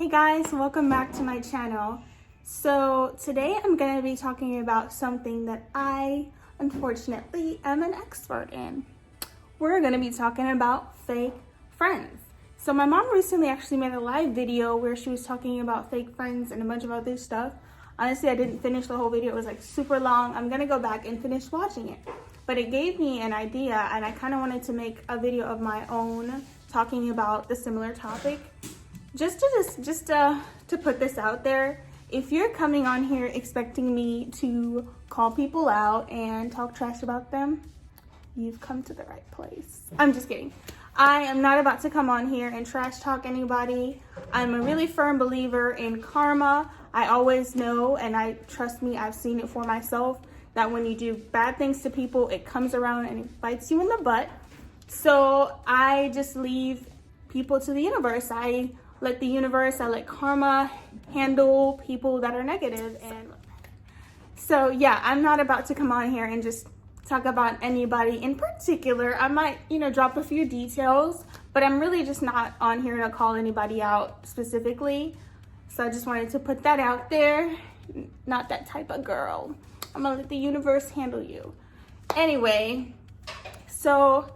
guys, welcome back to my channel. So today I'm going to be talking about something that I unfortunately am an expert in. We're going to be talking about fake friends. So my mom recently actually made a live video where she was talking about fake friends and a bunch of other stuff. Honestly, I didn't finish the whole video. It was like super long. I'm going to go back and finish watching it. But it gave me an idea, and I kind of wanted to make a video of my own talking about the similar topic. Just to put this out there, if you're coming on here expecting me to call people out and talk trash about them, you've come to the right place. I'm just kidding. I am not about to come on here and trash talk anybody. I'm a really firm believer in karma. I always know, and trust me, I've seen it for myself, that when you do bad things to people, it comes around and it bites you in the butt. So I just leave people to the universe. I let karma handle people that are negative. And so yeah, I'm not about to come on here and just talk about anybody in particular. I might, drop a few details, but I'm really just not on here to call anybody out specifically. So I just wanted to put that out there. Not that type of girl. I'm gonna let the universe handle you. Anyway, so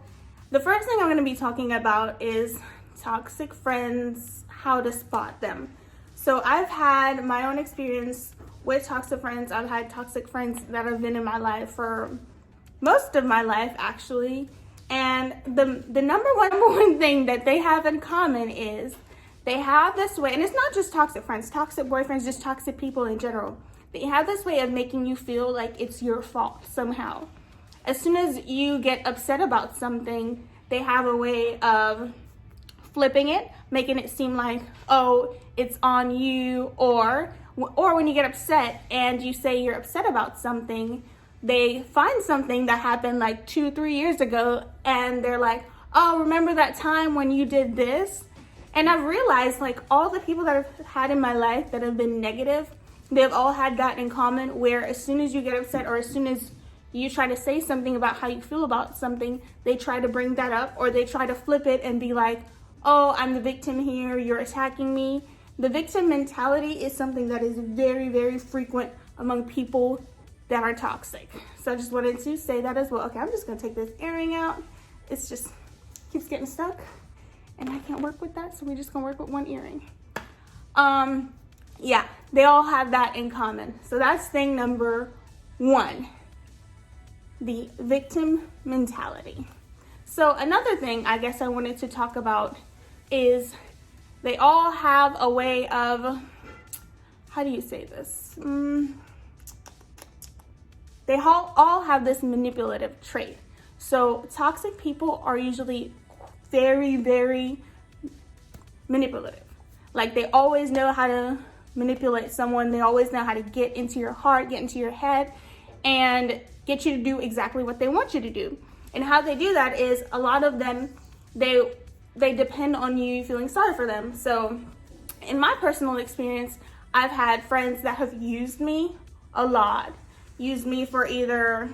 the first thing I'm gonna be talking about is toxic friends, how to spot them. So I've had my own experience with toxic friends. I've had toxic friends that have been in my life for most of my life, actually. And the number one thing that they have in common is they have this way, and it's not just toxic friends, toxic boyfriends, just toxic people in general. They have this way of making you feel like it's your fault somehow. As soon as you get upset about something, they have a way of flipping it, making it seem like, oh, it's on you, or when you get upset and you say you're upset about something, they find something that happened like 2-3 years ago, and they're like, oh, remember that time when you did this? And I've realized, like, all the people that I've had in my life that have been negative, they've all had that in common, where as soon as you get upset or as soon as you try to say something about how you feel about something, they try to bring that up, or they try to flip it and be like, oh, I'm the victim here, you're attacking me. The victim mentality is something that is very, very frequent among people that are toxic. So I just wanted to say that as well. Okay, I'm just gonna take this earring out. It's just keeps getting stuck and I can't work with that, so we're just gonna work with one earring. Yeah, they all have that in common. So that's thing number one, the victim mentality. So another thing I guess I wanted to talk about is they all have a way of, how do you say this? They all have this manipulative trait. So toxic people are usually very, very manipulative. Like, they always know how to manipulate someone. They always know how to get into your heart, get into your head, and get you to do exactly what they want you to do. And how they do that is, a lot of them, they depend on you feeling sorry for them. So in my personal experience, I've had friends that have used me a lot. Used me for either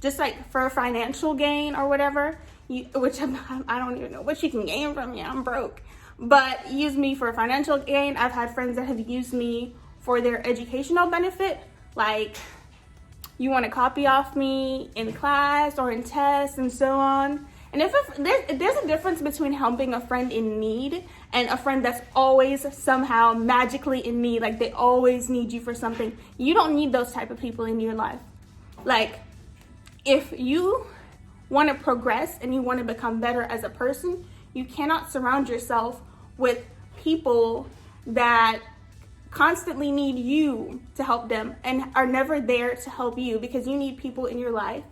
just like for financial gain or whatever, which I don't even know what you can gain from me. I'm broke. But use me for financial gain. I've had friends that have used me for their educational benefit. Like, you want to copy off me in class or in tests and so on. And if there's a difference between helping a friend in need and a friend that's always somehow magically in need, like they always need you for something. You don't need those type of people in your life. Like, if you want to progress and you want to become better as a person, you cannot surround yourself with people that constantly need you to help them and are never there to help you, because you need people in your life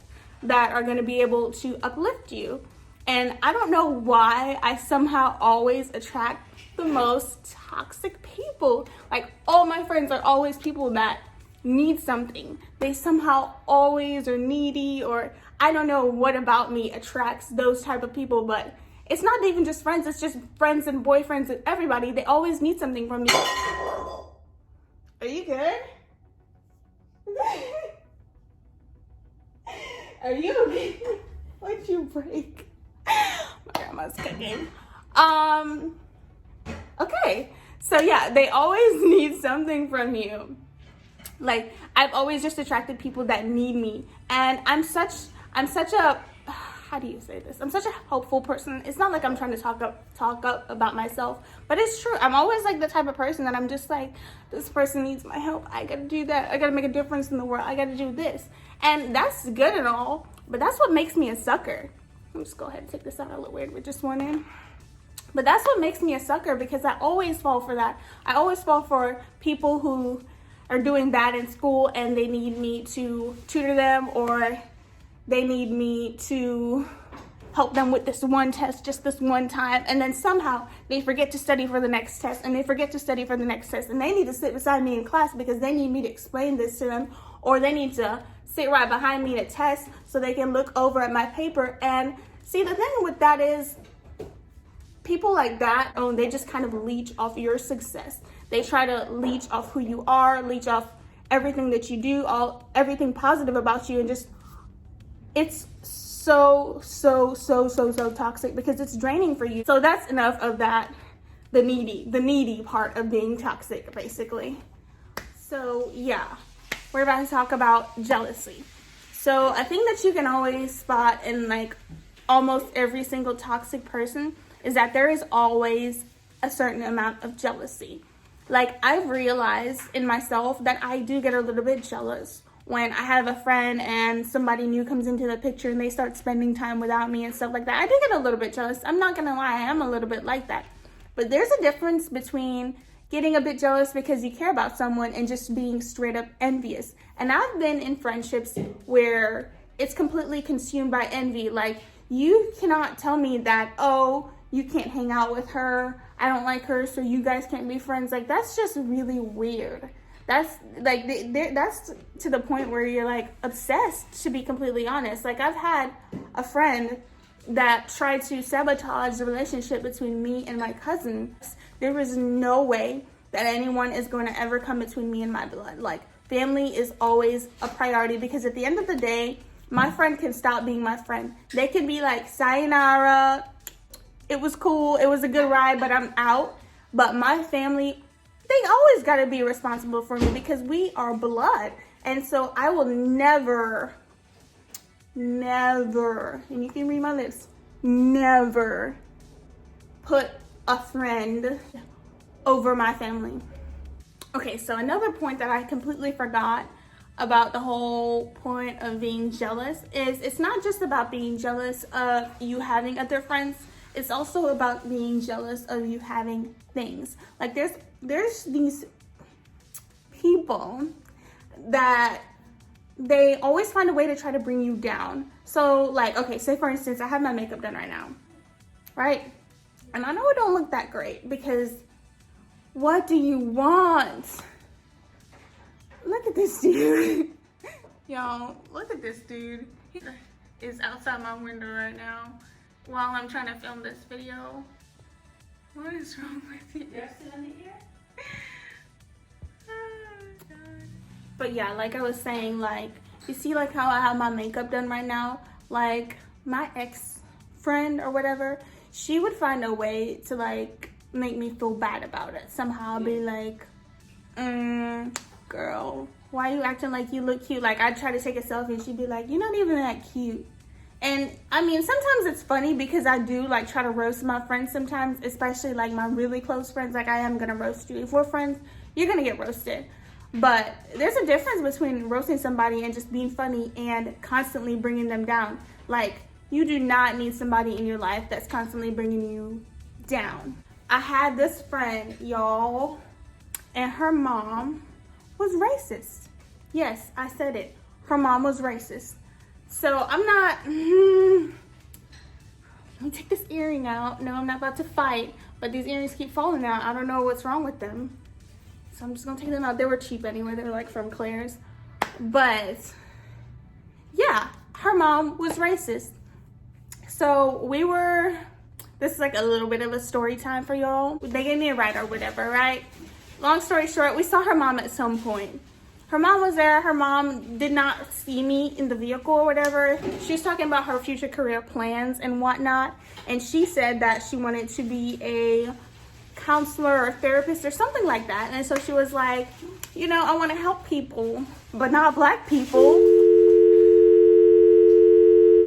that are going to be able to uplift you. And I don't know why I somehow always attract the most toxic people. Like, all my friends are always people that need something. They somehow always are needy, or I don't know what about me attracts those type of people, but it's not even just friends, it's just friends and boyfriends and everybody. They always need something from me. Are you good? Are you okay? What'd you break? My grandma's cooking. Okay, So yeah, they always need something from you. Like, I've always just attracted people that need me. And I'm such a, how do you say this? I'm such a helpful person. It's not like I'm trying to talk up about myself, but it's true. I'm always like the type of person that I'm just like, this person needs my help. I gotta do that. I gotta make a difference in the world. I gotta do this. And that's good and all, but that's what makes me a sucker. Let me just go ahead and take this out. I look weird with just one in. But that's what makes me a sucker, because I always fall for that. I always fall for people who are doing bad in school and they need me to tutor them, or they need me to help them with this one test just this one time, and then somehow they forget to study for the next test, and they forget to study for the next test, and they need to sit beside me in class because they need me to explain this to them, or they need to sit right behind me to test so they can look over at my paper. And see, the thing with that is, people like that, they just kind of leech off your success. They try to leech off who you are, leech off everything that you do, everything positive about you, and just, it's so toxic because it's draining for you. So that's enough of that, the needy part of being toxic, basically. So yeah, we're about to talk about jealousy. So I think that you can always spot in like almost every single toxic person is that there is always a certain amount of jealousy. Like, I've realized in myself that I do get a little bit jealous when I have a friend and somebody new comes into the picture and they start spending time without me and stuff like that. I do get a little bit jealous. I'm not gonna lie, I am a little bit like that. But there's a difference between getting a bit jealous because you care about someone and just being straight up envious. And I've been in friendships where it's completely consumed by envy. Like, you cannot tell me that, oh, you can't hang out with her, I don't like her, so you guys can't be friends. Like, that's just really weird. That's like, that's to the point where you're like obsessed, to be completely honest. Like, I've had a friend that tried to sabotage the relationship between me and my cousin. There was no way that anyone is going to ever come between me and my blood. Like, family is always a priority, because at the end of the day, my friend can stop being my friend. They can be like, sayonara, it was cool, it was a good ride, but I'm out. But my family, they always got to be responsible for me because we are blood. And so I will never, and you can read my lips, never put a friend over my family. Okay, so another point that I completely forgot about the whole point of being jealous is, it's not just about being jealous of you having other friends. It's also about being jealous of you having things. Like, there's these people that they always find a way to try to bring you down. So like, okay, say for instance, I have my makeup done right now, right? And I know it don't look that great, because what do you want? Look at this dude. Y'all, look at this dude. He is outside my window right now while I'm trying to film this video. What is wrong with you? You're still in the ear? Oh, God. But yeah, like I was saying, like, you see like how I have my makeup done right now? Like, my ex-friend or whatever, she would find a way to like make me feel bad about it. Somehow be like, girl, why are you acting like you look cute? Like, I'd try to take a selfie and she'd be like, you're not even that cute. And I mean, sometimes it's funny because I do like try to roast my friends sometimes, especially like my really close friends. Like, I am gonna roast you. If we're friends, you're gonna get roasted. But there's a difference between roasting somebody and just being funny and constantly bringing them down. Like, you do not need somebody in your life that's constantly bringing you down. I had this friend, y'all, and her mom was racist. Yes, I said it. Her mom was racist. So I'm not, let me take this earring out. No, I'm not about to fight, but these earrings keep falling out. I don't know what's wrong with them. So I'm just gonna take them out. They were cheap anyway. They were like from Claire's. But yeah, her mom was racist. So this is like a little bit of a story time for y'all. They gave me a ride or whatever, right? Long story short, we saw her mom at some point. Her mom was there. Her mom did not see me in the vehicle or whatever. She was talking about her future career plans and whatnot. And she said that she wanted to be a counselor or therapist or something like that. And so she was like, you know, I want to help people, but not Black people.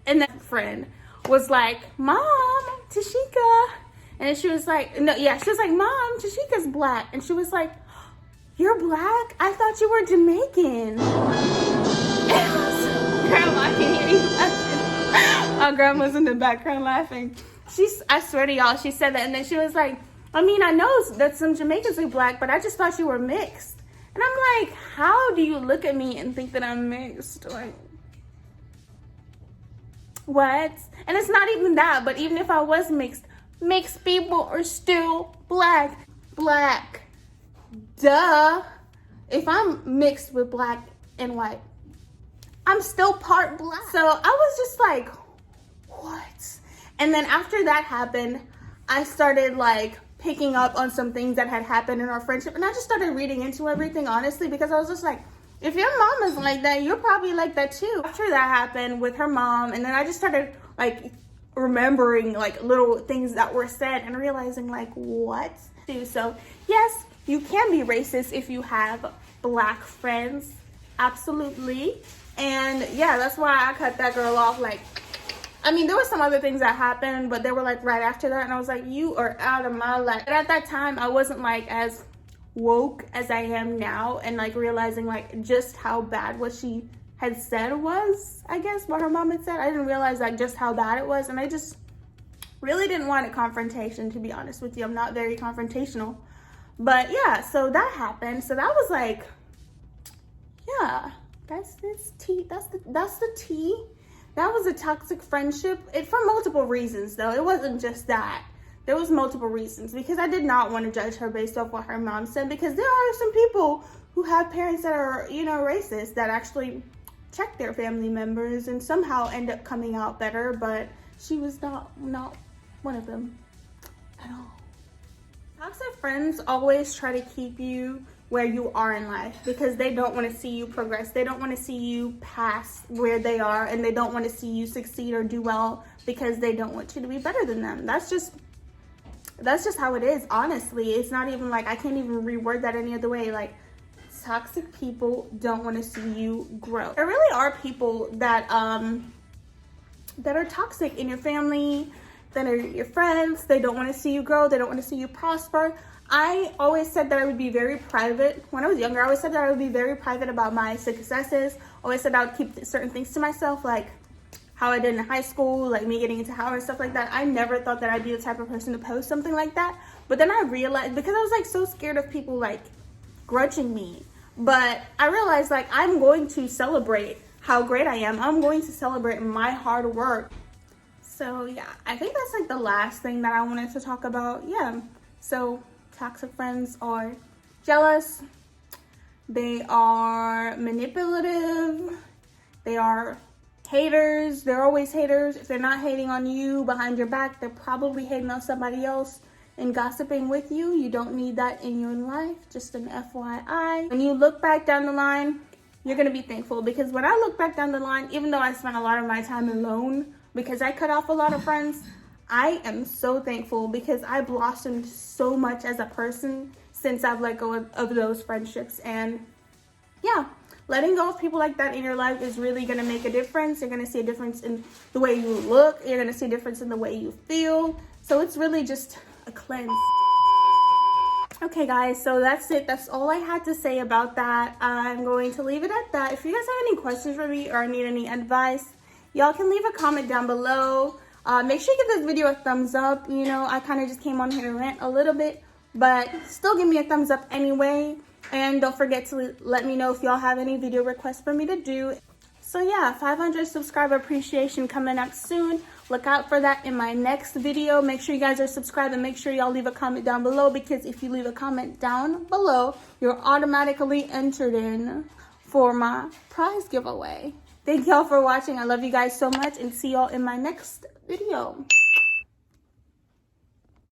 And that friend was like, Mom, Tashika. And she was like, no, yeah, she was like, Mom, Tashika's Black. And she was like, you're Black? I thought you were Jamaican. Grandma, I can hear you laughing. Our grandma's in the background laughing. I swear to y'all, she said that. And then she was like, I mean, I know that some Jamaicans are Black, but I just thought you were mixed. And I'm like, how do you look at me and think that I'm mixed? Like, what? And it's not even that, but even if I was mixed people are still Black. Black. Duh. If I'm mixed with Black and white, I'm still part Black. So I was just like, what? And then after that happened, I started like picking up on some things that had happened in our friendship. And I just started reading into everything, honestly, because I was just like, if your mom is like that, you're probably like that too. After that happened with her mom, and then I just started like remembering like little things that were said and realizing like, what? So yes, you can be racist if you have Black friends. Absolutely. And yeah, that's why I cut that girl off. Like, I mean, there were some other things that happened, but they were like right after that. And I was like, you are out of my life. But at that time, I wasn't like as woke as I am now, and like realizing like just how bad what she had said was, I guess, what her mom had said. I didn't realize like just how bad it was. And I just really didn't want a confrontation, to be honest with you. I'm not very confrontational. But yeah, so that happened. So that was like, yeah, that's tea. That's the tea. That was a toxic friendship. For multiple reasons, though. It wasn't just that. There was multiple reasons, because I did not want to judge her based off what her mom said, because there are some people who have parents that are, you know, racist, that actually check their family members and somehow end up coming out better, but she was not one of them at all. Toxic friends always try to keep you where you are in life, because they don't want to see you progress. They don't want to see you pass where they are, and they don't want to see you succeed or do well, because they don't want you to be better than them. That's just how it is, honestly. It's not even like, I can't even reword that any other way. Like, toxic people don't want to see you grow. There really are people that are toxic in your family, that are your friends. They don't want to see you grow. They don't want to see you prosper. I always said that I would be very private. When I was younger, I always said that I would be very private about my successes. Always said I would keep certain things to myself, like how I did in high school, like me getting into Howard and stuff like that. I never thought that I'd be the type of person to post something like that. But then I realized, because I was like so scared of people like grudging me, but I realized like I'm going to celebrate how great I am. I'm going to celebrate my hard work. So yeah, I think that's like the last thing that I wanted to talk about. Yeah, so toxic friends are jealous, they are manipulative, they are haters. They're always haters. If they're not hating on you behind your back, they're probably hating on somebody else and gossiping with you. You don't need that in your life. Just an FYI. When you look back down the line, you're going to be thankful, because when I look back down the line, even though I spent a lot of my time alone because I cut off a lot of friends, I am so thankful, because I blossomed so much as a person since I've let go of those friendships. And yeah, letting go of people like that in your life is really going to make a difference. You're going to see a difference in the way you look. You're going to see a difference in the way you feel. So it's really just a cleanse. Okay, guys, so that's it. That's all I had to say about that. I'm going to leave it at that. If you guys have any questions for me or need any advice, y'all can leave a comment down below. Make sure you give this video a thumbs up. You know, I kind of just came on here to rant a little bit, but still give me a thumbs up anyway. And don't forget to let me know if y'all have any video requests for me to do. So yeah, 500 subscriber appreciation coming up soon. Look out for that in my next video. Make sure you guys are subscribed, and make sure y'all leave a comment down below, because if you leave a comment down below, you're automatically entered in for my prize giveaway. Thank y'all for watching. I love you guys so much, and see y'all in my next video.